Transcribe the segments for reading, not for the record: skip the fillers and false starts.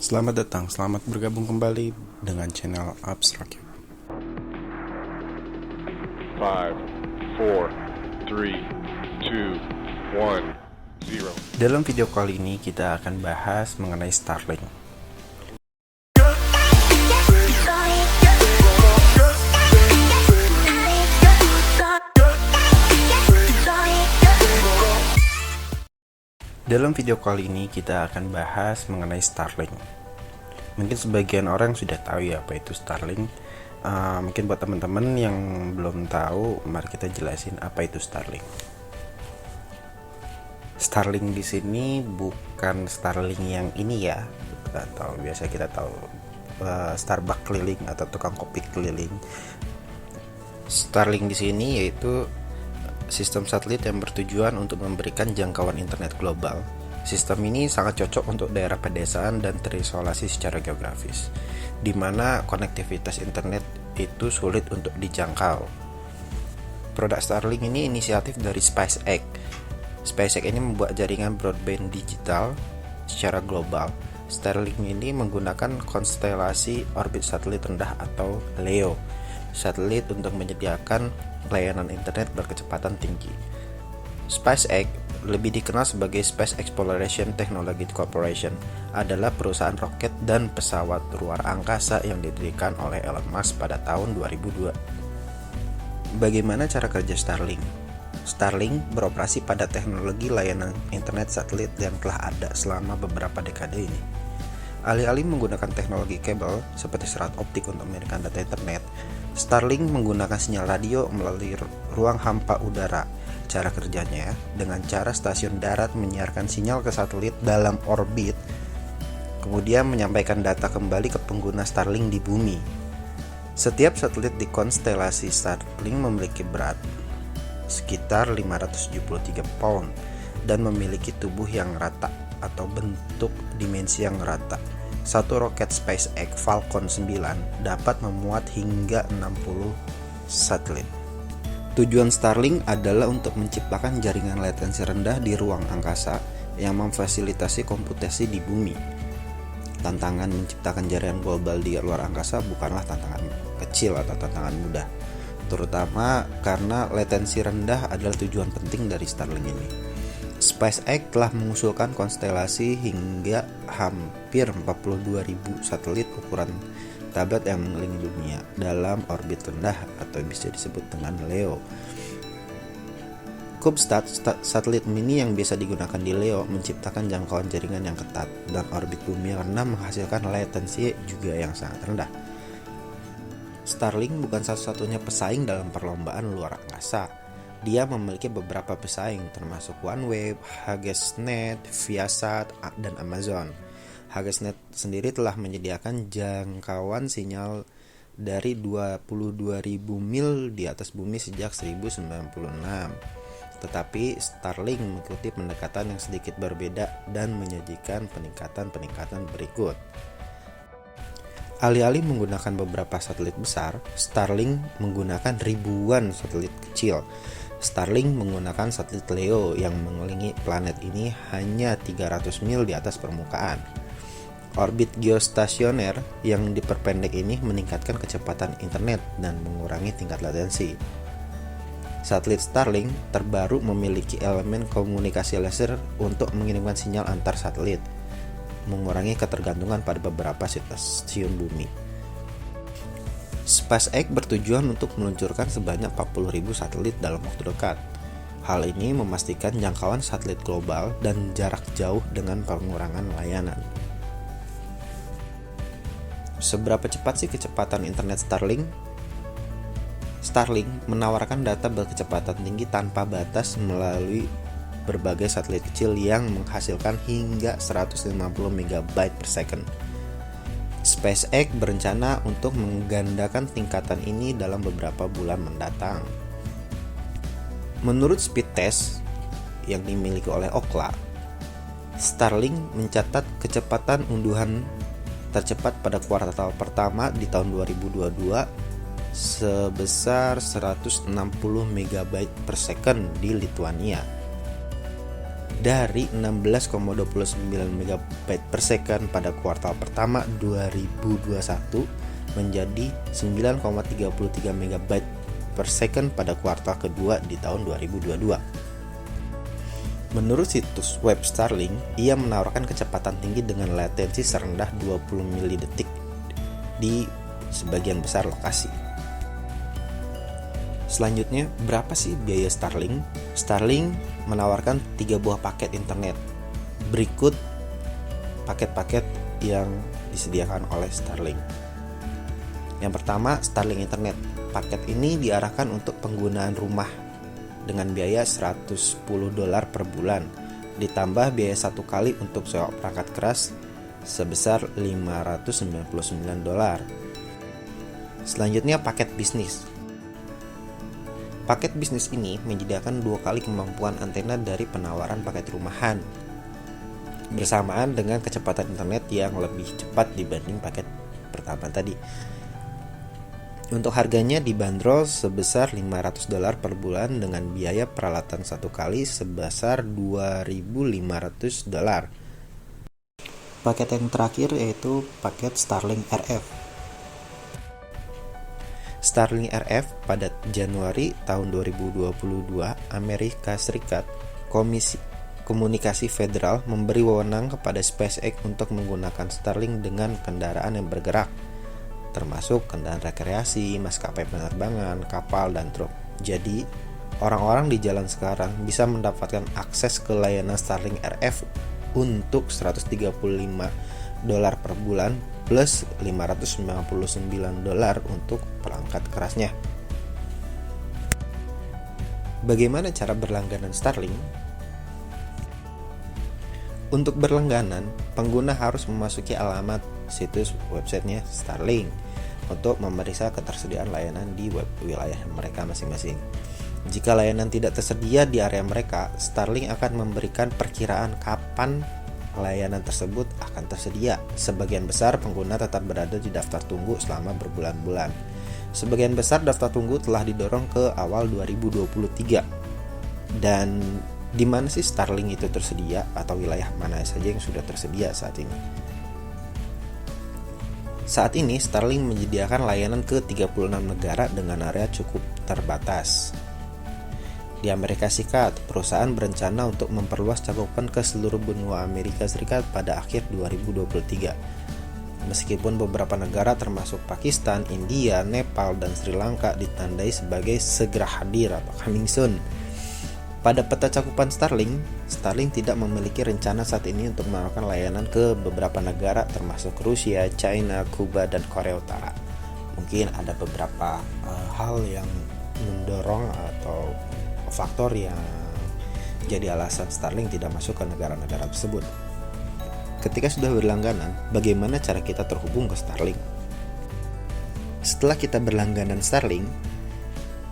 Selamat datang, selamat bergabung kembali dengan channel Abstrak. 5, 4, 3, 2, 1, 0. Dalam video kali ini kita akan bahas mengenai Starlink. Dalam video kali ini kita akan bahas mengenai Starlink. Mungkin sebagian orang sudah tahu ya apa itu Starlink. Mungkin buat teman-teman yang belum tahu, mari kita jelasin apa itu Starlink. Starlink di sini bukan Starlink yang ini ya, atau biasa kita tahu Starbucks keliling atau tukang kopi keliling. Starlink di sini yaitu sistem satelit yang bertujuan untuk memberikan jangkauan internet global. Sistem ini sangat cocok untuk daerah pedesaan dan terisolasi secara geografis, di mana konektivitas internet itu sulit untuk dijangkau. Produk Starlink ini inisiatif dari SpaceX. SpaceX ini membuat jaringan broadband digital secara global. Starlink ini menggunakan konstelasi orbit satelit rendah atau LEO, satelit untuk menyediakan layanan internet berkecepatan tinggi. SpaceX, lebih dikenal sebagai Space Exploration Technology Corporation, adalah perusahaan roket dan pesawat luar angkasa yang didirikan oleh Elon Musk pada tahun 2002. Bagaimana cara kerja Starlink? Starlink beroperasi pada teknologi layanan internet satelit yang telah ada selama beberapa dekade ini. Alih-alih menggunakan teknologi kabel seperti serat optik untuk mengirimkan data internet, Starlink menggunakan sinyal radio melalui ruang hampa udara. Cara kerjanya dengan cara stasiun darat menyiarkan sinyal ke satelit dalam orbit, kemudian menyampaikan data kembali ke pengguna Starlink di bumi. Setiap satelit di konstelasi Starlink memiliki berat sekitar 573 pound dan memiliki tubuh yang rata atau bentuk dimensi yang rata. Satu roket SpaceX Falcon 9 dapat memuat hingga 60 satelit. Tujuan Starlink adalah untuk menciptakan jaringan latensi rendah di ruang angkasa yang memfasilitasi komputasi di bumi. Tantangan menciptakan jaringan global di luar angkasa bukanlah tantangan kecil atau tantangan mudah, terutama karena latensi rendah adalah tujuan penting dari Starlink ini. SpaceX telah mengusulkan konstelasi hingga hampir 42.000 satelit ukuran tablet yang mengelilingi dunia dalam orbit rendah atau bisa disebut dengan LEO. CubeSat, satelit mini yang biasa digunakan di LEO, menciptakan jangkauan jaringan yang ketat dan orbit bumi karena menghasilkan latensi juga yang sangat rendah. Starlink bukan satu-satunya pesaing dalam perlombaan luar angkasa. Dia memiliki beberapa pesaing termasuk OneWeb, HughesNet, Viasat, dan Amazon. HughesNet sendiri telah menyediakan jangkauan sinyal dari 22.000 mil di atas bumi sejak 1096. Tetapi Starlink mengikuti pendekatan yang sedikit berbeda dan menyajikan peningkatan-peningkatan berikut. Alih-alih menggunakan beberapa satelit besar, Starlink menggunakan ribuan satelit kecil. Starlink menggunakan satelit LEO yang mengelilingi planet ini hanya 300 mil di atas permukaan. Orbit geostasioner yang diperpendek ini meningkatkan kecepatan internet dan mengurangi tingkat latensi. Satelit Starlink terbaru memiliki elemen komunikasi laser untuk mengirimkan sinyal antar satelit, mengurangi ketergantungan pada beberapa stasiun bumi. SpaceX bertujuan untuk meluncurkan sebanyak 40.000 satelit dalam waktu dekat. Hal ini memastikan jangkauan satelit global dan jarak jauh dengan pengurangan layanan. Seberapa cepat sih kecepatan internet Starlink? Starlink menawarkan data berkecepatan tinggi tanpa batas melalui berbagai satelit kecil yang menghasilkan hingga 150 MB per second. SpaceX berencana untuk menggandakan tingkatan ini dalam beberapa bulan mendatang. Menurut speed test yang dimiliki oleh Ookla, Starlink mencatat kecepatan unduhan tercepat pada kuartal pertama di tahun 2022 sebesar 160 MB per second di Lithuania. dari 16,29 MB per second pada kuartal pertama 2021 menjadi 9,33 MB per second pada kuartal kedua di tahun 2022. Menurut situs web Starlink, ia menawarkan kecepatan tinggi dengan latensi serendah 20 milidetik di sebagian besar lokasi. Selanjutnya, berapa sih biaya Starlink? Starlink menawarkan 3 buah paket internet. Berikut paket-paket yang disediakan oleh Starlink. Yang pertama, Starlink Internet. Paket ini diarahkan untuk penggunaan rumah dengan biaya $110 per bulan, ditambah biaya 1 kali untuk sewa perangkat keras sebesar $599. Selanjutnya, paket bisnis. Paket bisnis ini menyediakan 2 kali kemampuan antena dari penawaran paket rumahan, bersamaan dengan kecepatan internet yang lebih cepat dibanding paket pertama tadi. Untuk harganya dibanderol sebesar $500 per bulan dengan biaya peralatan 1 kali sebesar $2.500. Paket yang terakhir yaitu paket Starlink RF. Starlink RF pada Januari tahun 2022, Amerika Serikat, Komisi Komunikasi Federal memberi wewenang kepada SpaceX untuk menggunakan Starlink dengan kendaraan yang bergerak, termasuk kendaraan rekreasi, maskapai penerbangan, kapal, dan truk. Jadi, orang-orang di jalan sekarang bisa mendapatkan akses ke layanan Starlink RF untuk $135 per bulan plus $599 untuk perangkat kerasnya. Bagaimana cara berlangganan Starlink? Untuk berlangganan, pengguna harus memasuki alamat situs websitenya Starlink untuk memeriksa ketersediaan layanan di wilayah mereka masing-masing. Jika layanan tidak tersedia di area mereka, Starlink akan memberikan perkiraan kapan layanan tersebut akan tersedia. Sebagian besar pengguna tetap berada di daftar tunggu selama berbulan-bulan. Sebagian besar daftar tunggu telah didorong ke awal 2023. Dan di mana sih Starlink itu tersedia, atau wilayah mana saja yang sudah tersedia saat ini? Saat ini Starlink menyediakan layanan ke 36 negara dengan area cukup terbatas. Di Amerika Serikat, perusahaan berencana untuk memperluas cakupan ke seluruh benua Amerika Serikat pada akhir 2023. Meskipun beberapa negara termasuk Pakistan, India, Nepal, dan Sri Lanka ditandai sebagai segera hadir atau coming soon. Pada peta cakupan Starlink, Starlink tidak memiliki rencana saat ini untuk menawarkan layanan ke beberapa negara termasuk Rusia, China, Kuba, dan Korea Utara. Mungkin ada beberapa hal yang mendorong atau faktor yang jadi alasan Starlink tidak masuk ke negara-negara tersebut. Ketika sudah berlangganan, bagaimana cara kita terhubung ke Starlink? Setelah kita berlangganan Starlink,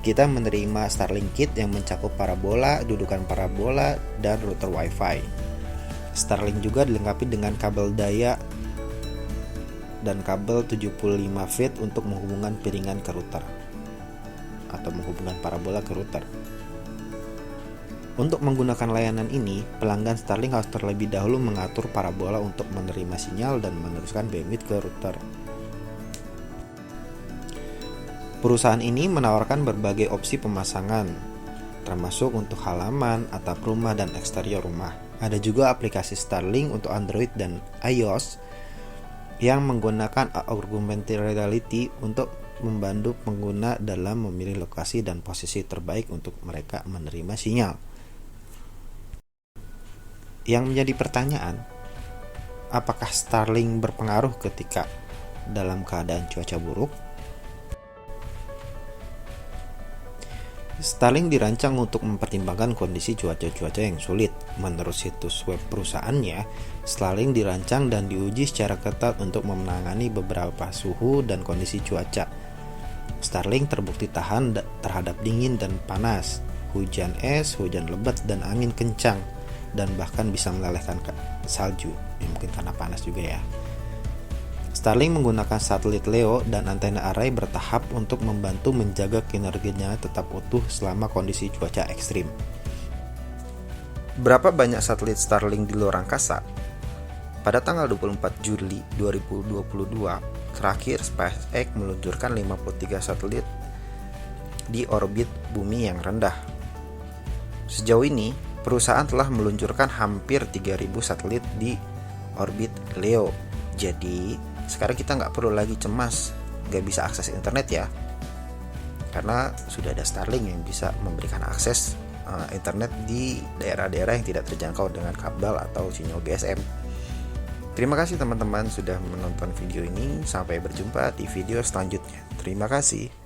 kita menerima Starlink Kit yang mencakup parabola, dudukan parabola, dan router Wi-Fi. Starlink juga dilengkapi dengan kabel daya dan kabel 75 feet untuk menghubungkan piringan ke router atau menghubungkan parabola ke router. Untuk menggunakan layanan ini, pelanggan Starlink harus terlebih dahulu mengatur parabola untuk menerima sinyal dan meneruskan bandwidth ke router. Perusahaan ini menawarkan berbagai opsi pemasangan, termasuk untuk halaman, atap rumah, dan eksterior rumah. Ada juga aplikasi Starlink untuk Android dan iOS yang menggunakan augmented reality untuk membantu pengguna dalam memilih lokasi dan posisi terbaik untuk mereka menerima sinyal. Yang menjadi pertanyaan, apakah Starlink berpengaruh ketika dalam keadaan cuaca buruk? Starlink dirancang untuk mempertimbangkan kondisi cuaca-cuaca yang sulit. Menurut situs web perusahaannya, Starlink dirancang dan diuji secara ketat untuk menangani beberapa suhu dan kondisi cuaca. Starlink terbukti tahan terhadap dingin dan panas, hujan es, hujan lebat, dan angin kencang, dan bahkan bisa melelehkan salju, mungkin karena panas juga ya. Starlink menggunakan satelit LEO dan antena array bertahap untuk membantu menjaga kinerjanya tetap utuh selama kondisi cuaca ekstrim. Berapa banyak satelit Starlink di luar angkasa? Pada tanggal 24 Juli 2022, terakhir SpaceX meluncurkan 53 satelit di orbit bumi yang rendah. Sejauh ini, perusahaan telah meluncurkan hampir 3.000 satelit di orbit LEO. Jadi, sekarang kita nggak perlu lagi cemas nggak bisa akses internet ya. Karena sudah ada Starlink yang bisa memberikan akses internet di daerah-daerah yang tidak terjangkau dengan kabel atau sinyal GSM. Terima kasih teman-teman sudah menonton video ini. Sampai berjumpa di video selanjutnya. Terima kasih.